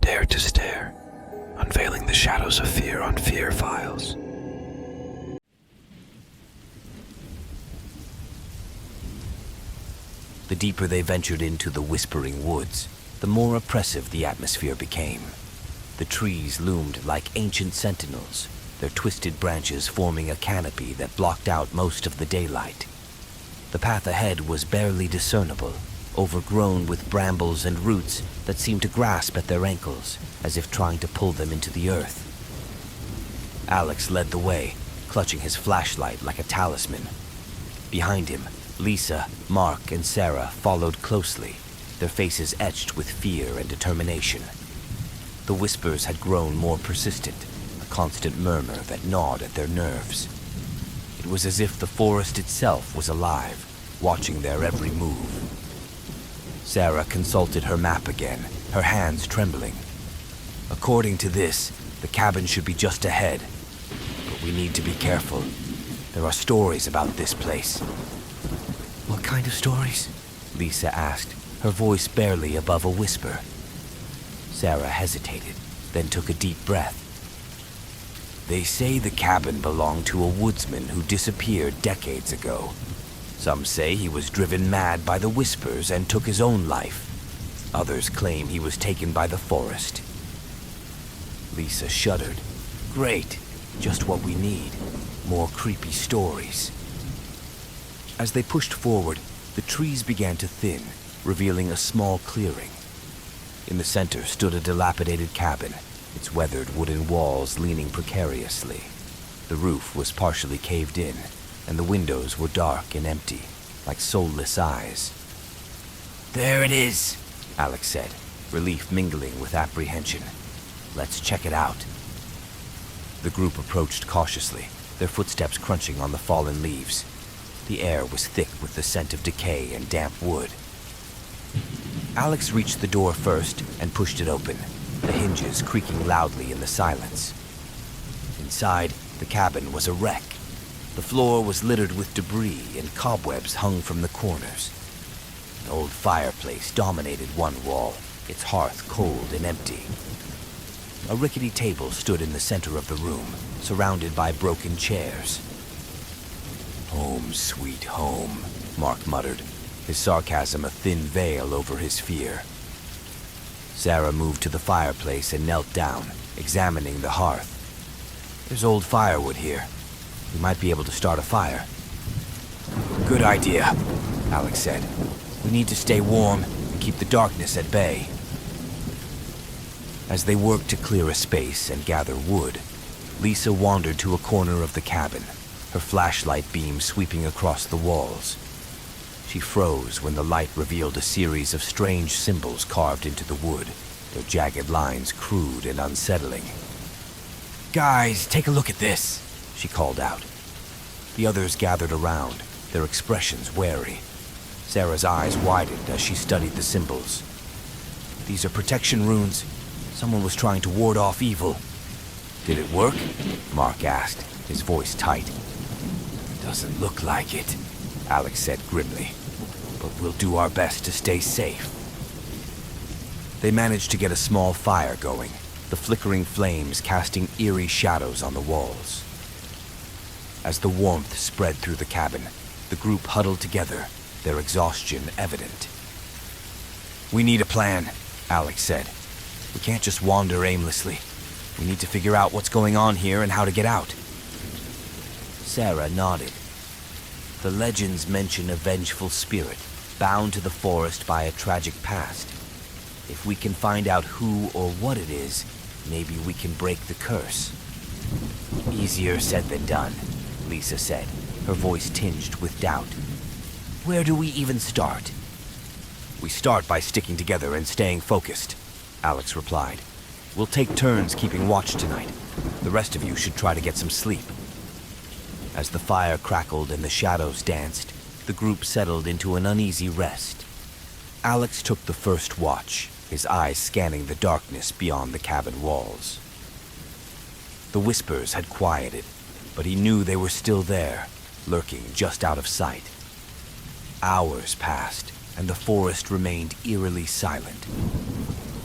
dared to stare, unveiling the shadows of fear on fear files. The deeper they ventured into the whispering woods, the more oppressive the atmosphere became. The trees loomed like ancient sentinels, their twisted branches forming a canopy that blocked out most of the daylight. The path ahead was barely discernible, overgrown with brambles and roots that seemed to grasp at their ankles, as if trying to pull them into the earth. Alex led the way, clutching his flashlight like a talisman. Behind him, Lisa, Mark, and Sarah followed closely, their faces etched with fear and determination. The whispers had grown more persistent, a constant murmur that gnawed at their nerves. It was as if the forest itself was alive, watching their every move. Sarah consulted her map again, her hands trembling. According to this, the cabin should be just ahead, but we need to be careful. There are stories about this place. What kind of stories? Lisa asked, her voice barely above a whisper. Sarah hesitated, then took a deep breath. They say the cabin belonged to a woodsman who disappeared decades ago. Some say he was driven mad by the whispers and took his own life. Others claim he was taken by the forest. Lisa shuddered. Great, just what we need. More creepy stories. As they pushed forward, the trees began to thin, revealing a small clearing. In the center stood a dilapidated cabin, its weathered wooden walls leaning precariously. The roof was partially caved in, and the windows were dark and empty, like soulless eyes. There it is, Alex said, relief mingling with apprehension. Let's check it out. The group approached cautiously, their footsteps crunching on the fallen leaves. The air was thick with the scent of decay and damp wood. Alex reached the door first and pushed it open, the hinges creaking loudly in the silence. Inside, the cabin was a wreck. The floor was littered with debris and cobwebs hung from the corners. An old fireplace dominated one wall, its hearth cold and empty. A rickety table stood in the center of the room, surrounded by broken chairs. Home, sweet home, Mark muttered, his sarcasm a thin veil over his fear. Sarah moved to the fireplace and knelt down, examining the hearth. There's old firewood here. We might be able to start a fire. Good idea, Alex said. We need to stay warm and keep the darkness at bay. As they worked to clear a space and gather wood, Lisa wandered to a corner of the cabin, her flashlight beam sweeping across the walls. She froze when the light revealed a series of strange symbols carved into the wood, their jagged lines crude and unsettling. Guys, take a look at this, she called out. The others gathered around, their expressions wary. Sarah's eyes widened as she studied the symbols. These are protection runes. Someone was trying to ward off evil. Did it work? Mark asked, his voice tight. Doesn't look like it, Alex said grimly. But we'll do our best to stay safe. They managed to get a small fire going, the flickering flames casting eerie shadows on the walls. As the warmth spread through the cabin, the group huddled together, their exhaustion evident. We need a plan, Alex said. We can't just wander aimlessly. We need to figure out what's going on here and how to get out. Sarah nodded. The legends mention a vengeful spirit, bound to the forest by a tragic past. If we can find out who or what it is, maybe we can break the curse. Easier said than done, Lisa said, her voice tinged with doubt. Where do we even start? We start by sticking together and staying focused, Alex replied. We'll take turns keeping watch tonight. The rest of you should try to get some sleep. As the fire crackled and the shadows danced, the group settled into an uneasy rest. Alex took the first watch, his eyes scanning the darkness beyond the cabin walls. The whispers had quieted, but he knew they were still there, lurking just out of sight. Hours passed, and the forest remained eerily silent.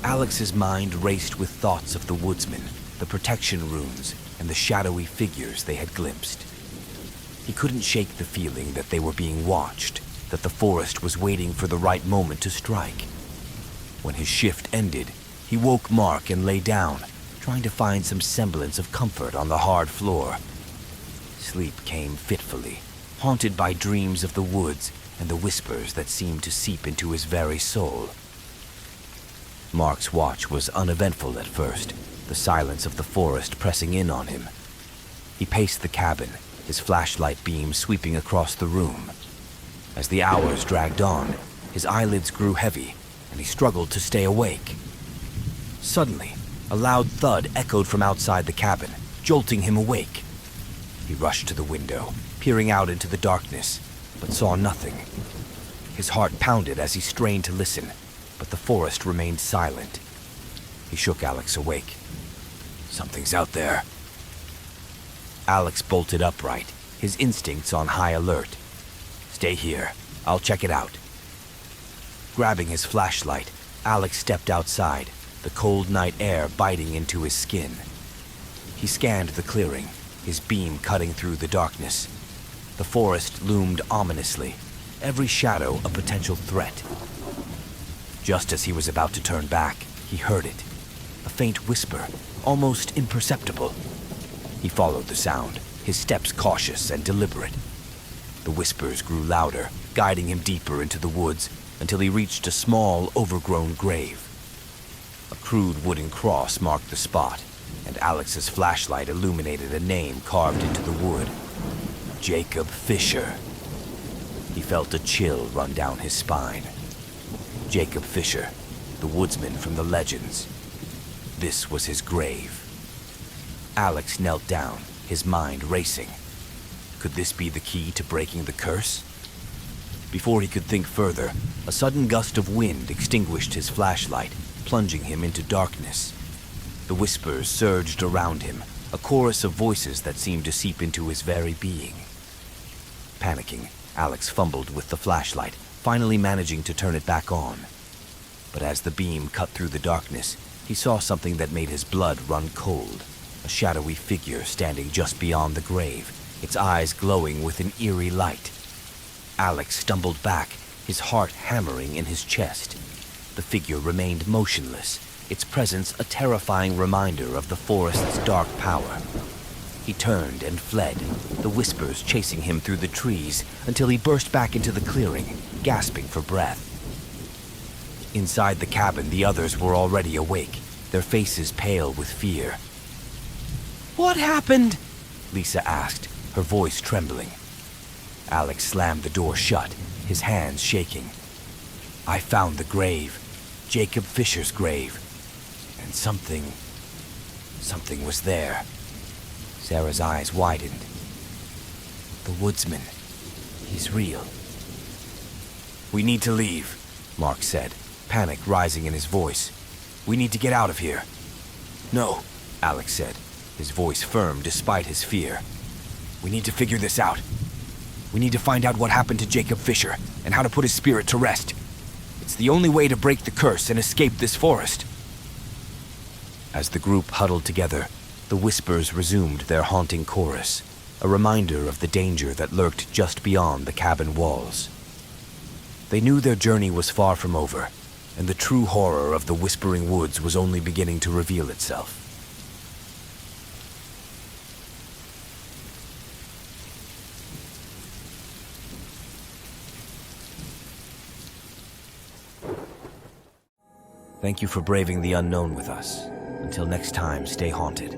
Alex's mind raced with thoughts of the woodsmen, the protection runes, and the shadowy figures they had glimpsed. He couldn't shake the feeling that they were being watched, that the forest was waiting for the right moment to strike. When his shift ended, he woke Mark and lay down, trying to find some semblance of comfort on the hard floor. Sleep came fitfully, haunted by dreams of the woods and the whispers that seemed to seep into his very soul. Mark's watch was uneventful at first, the silence of the forest pressing in on him. He paced the cabin, his flashlight beam sweeping across the room. As the hours dragged on, his eyelids grew heavy, and he struggled to stay awake. Suddenly, a loud thud echoed from outside the cabin, jolting him awake. He rushed to the window, peering out into the darkness, but saw nothing. His heart pounded as he strained to listen, but the forest remained silent. He shook Alex awake. "Something's out there." Alex bolted upright, his instincts on high alert. "Stay here. I'll check it out." Grabbing his flashlight, Alex stepped outside, the cold night air biting into his skin. He scanned the clearing, his beam cutting through the darkness. The forest loomed ominously, every shadow a potential threat. Just as he was about to turn back, he heard it, a faint whisper, almost imperceptible. He followed the sound, his steps cautious and deliberate. The whispers grew louder, guiding him deeper into the woods until he reached a small, overgrown grave. A crude wooden cross marked the spot, and Alex's flashlight illuminated a name carved into the wood. Jacob Fisher. He felt a chill run down his spine. Jacob Fisher, the woodsman from the legends. This was his grave. Alex knelt down, his mind racing. Could this be the key to breaking the curse? Before he could think further, a sudden gust of wind extinguished his flashlight, plunging him into darkness. The whispers surged around him, a chorus of voices that seemed to seep into his very being. Panicking, Alex fumbled with the flashlight, finally managing to turn it back on. But as the beam cut through the darkness, he saw something that made his blood run cold. A shadowy figure standing just beyond the grave, its eyes glowing with an eerie light. Alex stumbled back, his heart hammering in his chest. The figure remained motionless, its presence a terrifying reminder of the forest's dark power. He turned and fled, the whispers chasing him through the trees until he burst back into the clearing, gasping for breath. Inside the cabin, the others were already awake, their faces pale with fear. "What happened?" Lisa asked, her voice trembling. Alex slammed the door shut, his hands shaking. "I found the grave, Jacob Fisher's grave, and something was there." Sarah's eyes widened. "The woodsman, he's real." "We need to leave," Mark said, panic rising in his voice. "We need to get out of here." "No," Alex said, his voice firm despite his fear. "We need to figure this out. We need to find out what happened to Jacob Fisher and how to put his spirit to rest. It's the only way to break the curse and escape this forest." As the group huddled together, the whispers resumed their haunting chorus, a reminder of the danger that lurked just beyond the cabin walls. They knew their journey was far from over, and the true horror of the Whispering Woods was only beginning to reveal itself. Thank you for braving the unknown with us. Until next time, stay haunted.